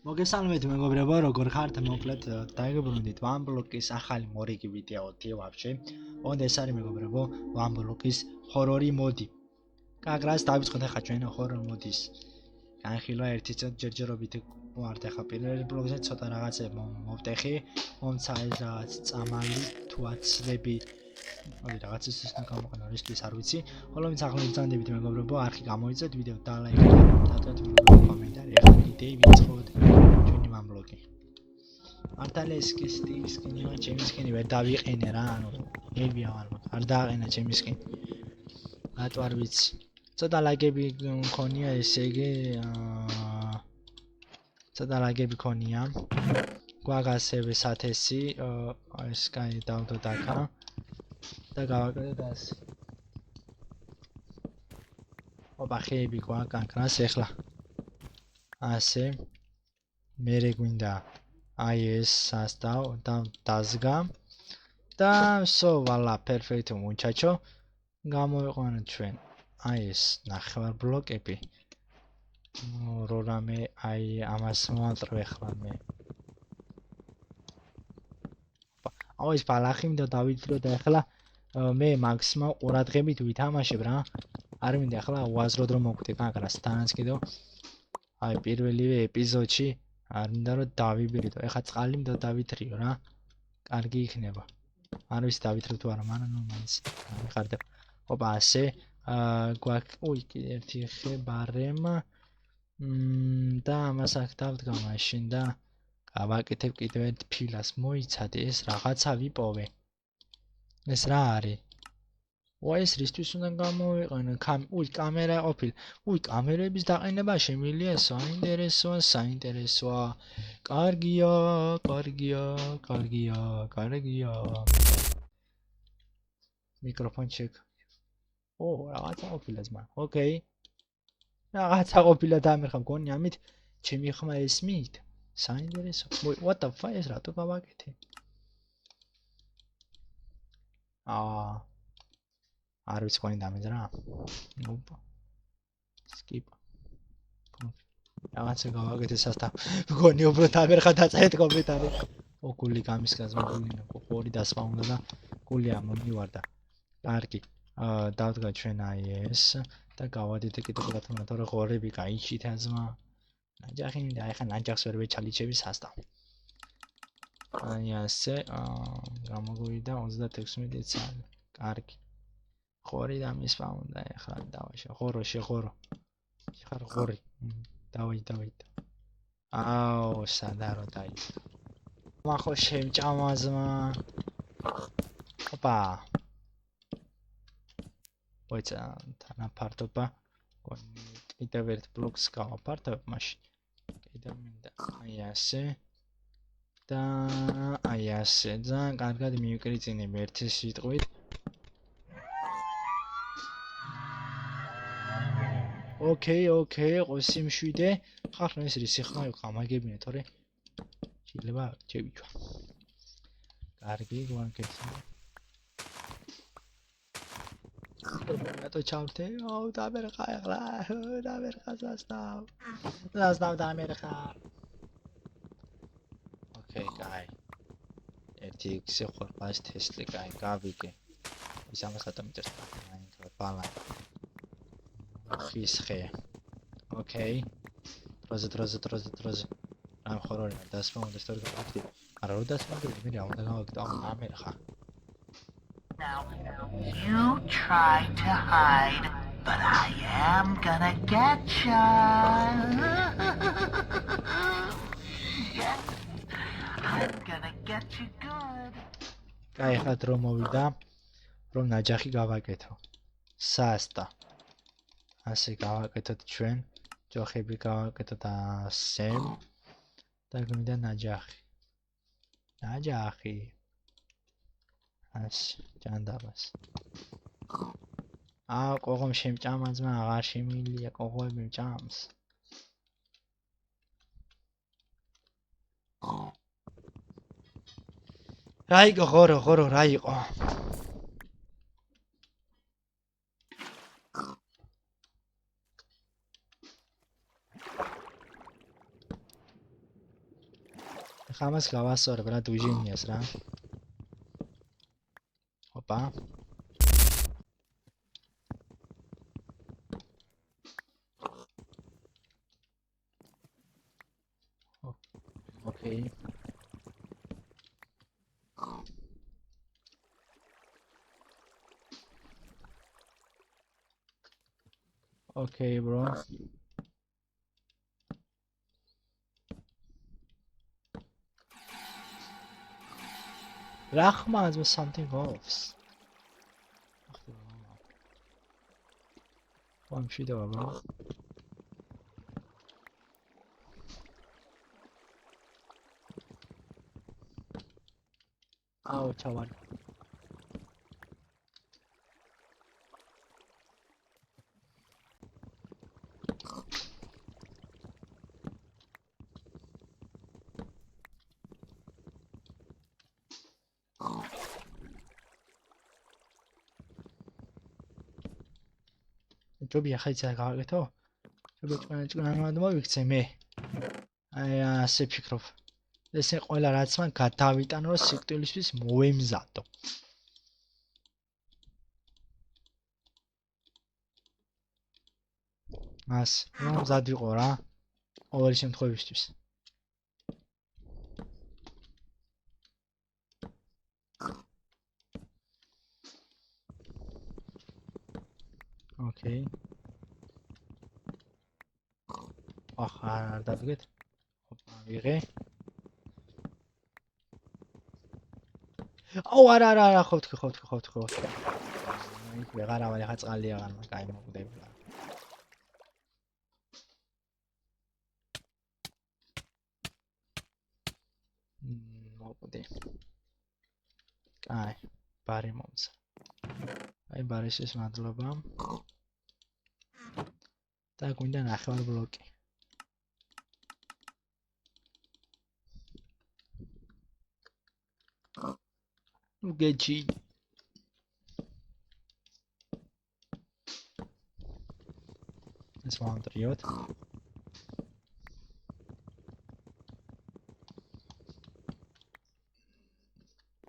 მოგესალმებით მეგობრებო, როგორ ხართ? მოკლედ დაიგებრუნდით One Block-ის ახალი მორიგი ვიდეოთი ვაფშე. ოღონდ ეს არის მეგობრებო, One Block-ის ჰორორი მოდი. კაგრას დავიწყოთ ახლა ჩვენ ჰორორ მოდის. განხილვა ერთი ჯერჯერობით ვართ ახლა პირველ ბლოგზე ცოტა რაღაცები მოვტეხი, მომცა ეს რაღაც წამალი თუ აცლები რაღაცის ისნა გამოყენა რისთვის არ ვიცი. ხოლო ვინც ახლა მიგზავნდებით მეგობრებო, არხი გამოიწევთ ვიდეო დალაიქეთ, დაწვეთ კომენტარი, ახლა იდეი ვიწყოთ ჩვენი One Block-ი. მართალესკის სტილის სკინი, ჩემი სკინი ვერ დავიყენე რა, ანუ ევია ვარ, არ დააყენა ჩემი სკინი. რატო არ ვიცი. ცოტა ლაიგები მქონია, ესე იგი ცოტა ლაიგები მქონია. გვაქვს ასევე 1000-ი, ეს კაი დავდოთ აქა. და გავაკეთოთ ასე. ოპა ხეები გვაქვს კანკრას ეხლა. ასე. მერე გვინდა აი ეს სასტავ და დაზგა. და всё, ვალა, პერფექტო მუჩაჩო. გამოვიყვანოთ ჩვენ აი ეს ნახევარ ბლოკები. რამე აი ამას მოვატრევ ახლა მე. აუ ეს ბალახი მინდა დავიძრო და ახლა მე მაქსიმალ ყურადღებით ვითამაშებ რა. არ მინდა ახლა უაზროდ რომ მოვკვდე კანკრას თანაც კიდევ აი პირველივე ეპიზოდში არ მინდა რომ დავიბირიდო. ეხლა წყალი მინდა დავითრიო რა. კარგი იქნება. არ ვიცი დავითრებ თუ არა, მაგრამ ნუ მაინც მიხარდება. ოპა ასე გვაქვს ერთი ხე ბარემ და ამას აქ დავდგა მაშინ და გავაკეთებ კიდევ ერთ ფილას. მოიცადე ეს რაღაცა ვიპოვე. ეს რა არის? ეს რისთვის უნდა გამოვიყენო? კამერა ყოფილი. კამერების დაყენება შემიძლია, საინტერესოა. კარგია. მიკროფონ ჩეკ. რაღაცა ყოფილა ძმა. ოკეი. რაღაცა ყოფილა დამერხა მგონი ამით ჩემი ხმა ესმით. საინტერესო. what the fuck, ეს რატო გავაკეთე? არ ვიცი ყოინდა ამეძრა. ოპა. skip. რაღაცა გავაკეთე სასტავ. მგონი უბრალოდ დამერხა დაწერეთ კომენტარი. გული გამისკაც მოგულინა, ყორი დასპაუნდა და გულია მომივარდა. კარგი. დავდგა ჩვენ აი ეს და გავადიდე კიდევ რა თორე ყორები გაიჩითა ძმა. ნაჯახი მინდა, ახლა ნაჯახს ვერ ვეჩალიჩები სასტავ. აი ასე, გამოგვიდა 36 წელი. კარგი. ყორი დამისპაუნდა, ახლა დავაშე. ღორო. ხარ ღორი. დავით. აუ, სადარო დაიწყო. მახო შემჭამა ძმა. ოპა. ვეცა თანაფარდობა. კიდევ ერთ ბლოკს გავაფარდებ მაშინ. კიდევ მინდა აი ასე. და აი ასე. ძალიან კარგად მივკრიწინებ ერთი სიტყვით. ოკეი, ყოსი მშვიდე. ხარ ეს რისი ხმა გამაგებინე, თორე შეიძლება შევიჩვა. კარგი, გვანკეთე. რატო ჩავთე? დამერხა ახლა. დამერხა სასტავ. დამერხა. ოკეი, კაი. ერთი X ხორბას თესლი, კაი, გავიგე. ის 300 მეტრს მაინც ბალანი. ხის ხე. ოკეი. დროზე. ამ ხორორი დასპაუნდა სტორი გავაკეთე. არა, რო დასპაუნდა, მე რა უნდა გავაკეთო? ამერხა. Now, you try to hide, but I am gonna get ya. Yes, I'm gonna get you good. კაი, ახლა დრო მოვიდა, რომ ნაჯახი გავაკეთო. სასტა. ასე გავაკეთოთ ჩვენ, ჯოხები გავაკეთოთ ასე. და გვინდა ნაჯახი. ასე, ჯანდაბას. ყოღომ შემჭამა ძმა, აღარ შემილია, ყოღოები მჭამს. რა იყო ღორო, რა იყო? ეხლა ამას გავასწორებ რა დუჟინიას რა. ოპა. Okay. Okay, bro. Rahman was something else. I'm sure there bro. Oh, chaval. ჯობია ხა იცი გავაკეთო? ჯობია მოვიქცე მე. აი ასე ფიქრობ. ესე ყველა რაც მან გადავიტანო რომ სიკვდილისთვის მოემზადო. ას, რომ მზად ვიყო რა. ყოველი შემთხვევისთვის. Okay. ახლა არ დავიგეთ. ოპა, ვიღე. აუ არა, ხო ვთქვი. აი, ვეღარავარ, ახლა წყალი აღარ მაქვს, აი მოგვდები. მოგვდი. აი, ბარი მომცა. აი, ბარიშის მადლობა. და გვინდა ნახევარ ბლოკი. გეჩი. ეს ვანტრიოთ.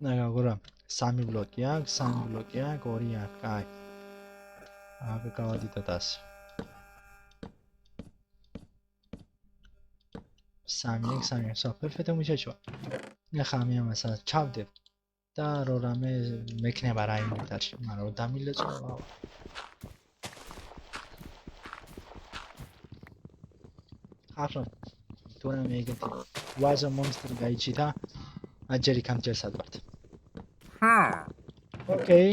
ნაგაგურა, 3 ბლოკი აქვს, 2 აქვს, კაი. აბა გავადიდოთ ასე. 3, სო, პერფექტო მუშაჩვა. ახლა მე ამასაც ჩავდებ და რო რამე მექნება რა ინვენტარში, მაგრამ რო დამილეწო, ვაუ. ახლა თორემ ეგეთი ვაზა მონსტრი გაიჩიტა, აჯერი კამჯერსად ვართ. Okay.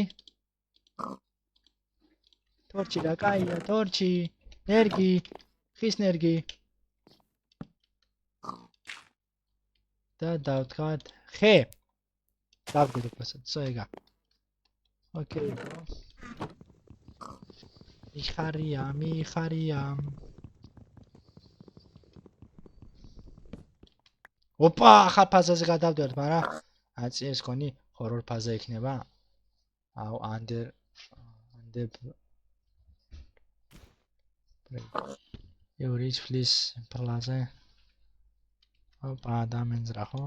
Torchi რა კაია, torchi, ნერგი, ხის ნერგი. და დავთქვათ ხე. დავგვიდო პრესად, ზოეგა. Okay. მიხარია. ოპა, ახალ ფაზაზე გადავდივართ, მაგრამ აწი ეს კონი ჰორორ ფაზა იქნება. აუ, under You reach please plaza. ოპა, დამენძრა ხო?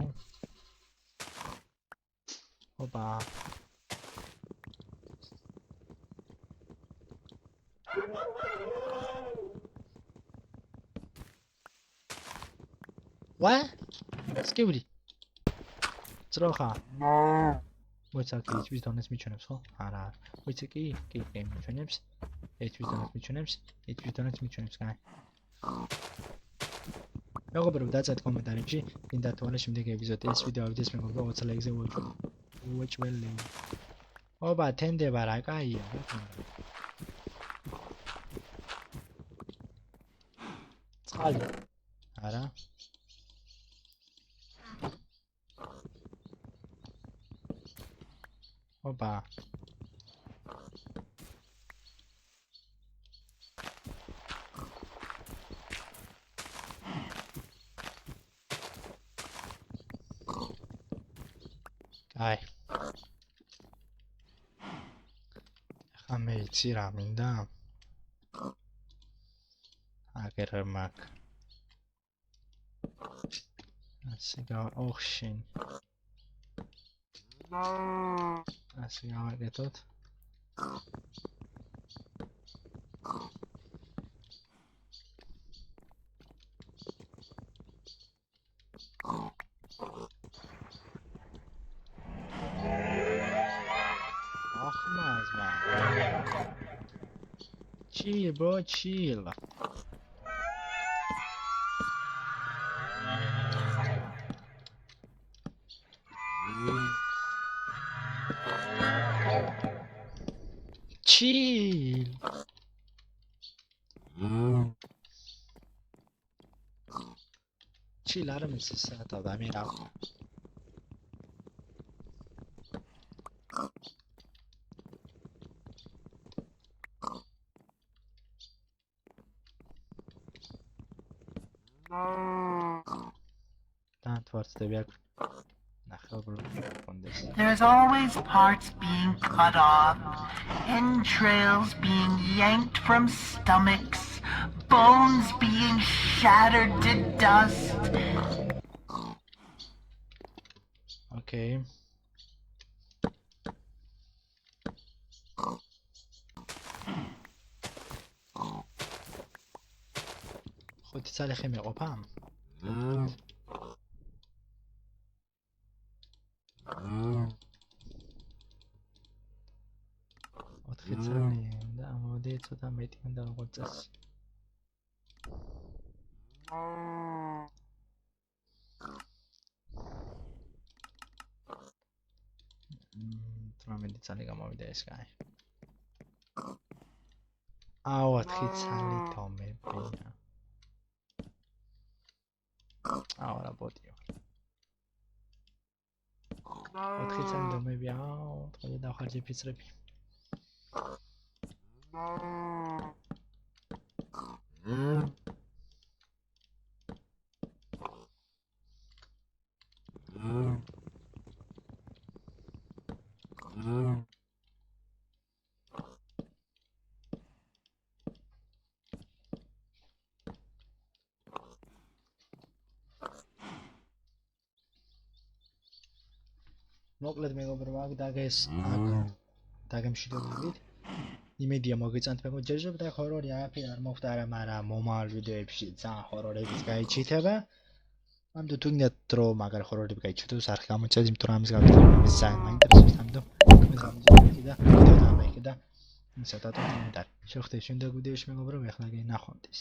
ოპა. What? Skibri. ძროხა. მოიცაკი HV-ს დონეს მიჩვენებს ხო? არა. მოიცაკი, კი, მიჩვენებს. HV-ს დონეს მიჩვენებს. HV-ს დონეს მიჩვენებს, კაი. მეგობრებო, დაწეთ კომენტარებში, მინდა თუ არა შემდეგი ეპიზოდი ეს ვიდეო ავიდეს მეგობრებო 20 ლაიქზე უოჩველი. ოპა, თენდება რა, კაია. წყალი. არა. ოპა. აი. ხამე იცი რა მინდა? აგერ მაგ. ასე ოხშინ. ასე გავაკეთოთ. Mazma. Chill, bro, chill. Chill. Chill, არ მის საათად ამირა. There's always parts being cut off, entrails being yanked from stomachs, bones being shattered to dust. Okay. خودی سال خیلی قپم. 어떻게짜리 아무데 저다 메이팅한다는 거였지. 트라멘디 짜리가 뭐이다 이스가이. 어떻게 짜리 더 메이팅이야. ahora podio. 어떻게 짜리 더 메이팅이야. 어떻게 나 화제 비스럽이. მოკლედ მეგობრებო, აქ დაგემშვიდობებით. იმედია მოგეწონთ მეგობრებო, და ჰორორი არაფერი არ მოხდა, მაგრამ მომავალ ვიდეოებში ძალიან ჰორორებიც გაიჩითება. ამიტომ თუ გინდათ რომ მაგარი ჰორორები გაიჩითოს, არხი გამოიწევთ, იმიტომ რომ ამის გავიხსენებ ძალიან მაინტერესებს, ამიტომ კომენტ გამოიწევთ და ვიდეო დამაიქეთ და ისეთად მომდარ. შევხვდებით შემდეგ ვიდეოში მეგობრებო, ახლა გენახონდეს.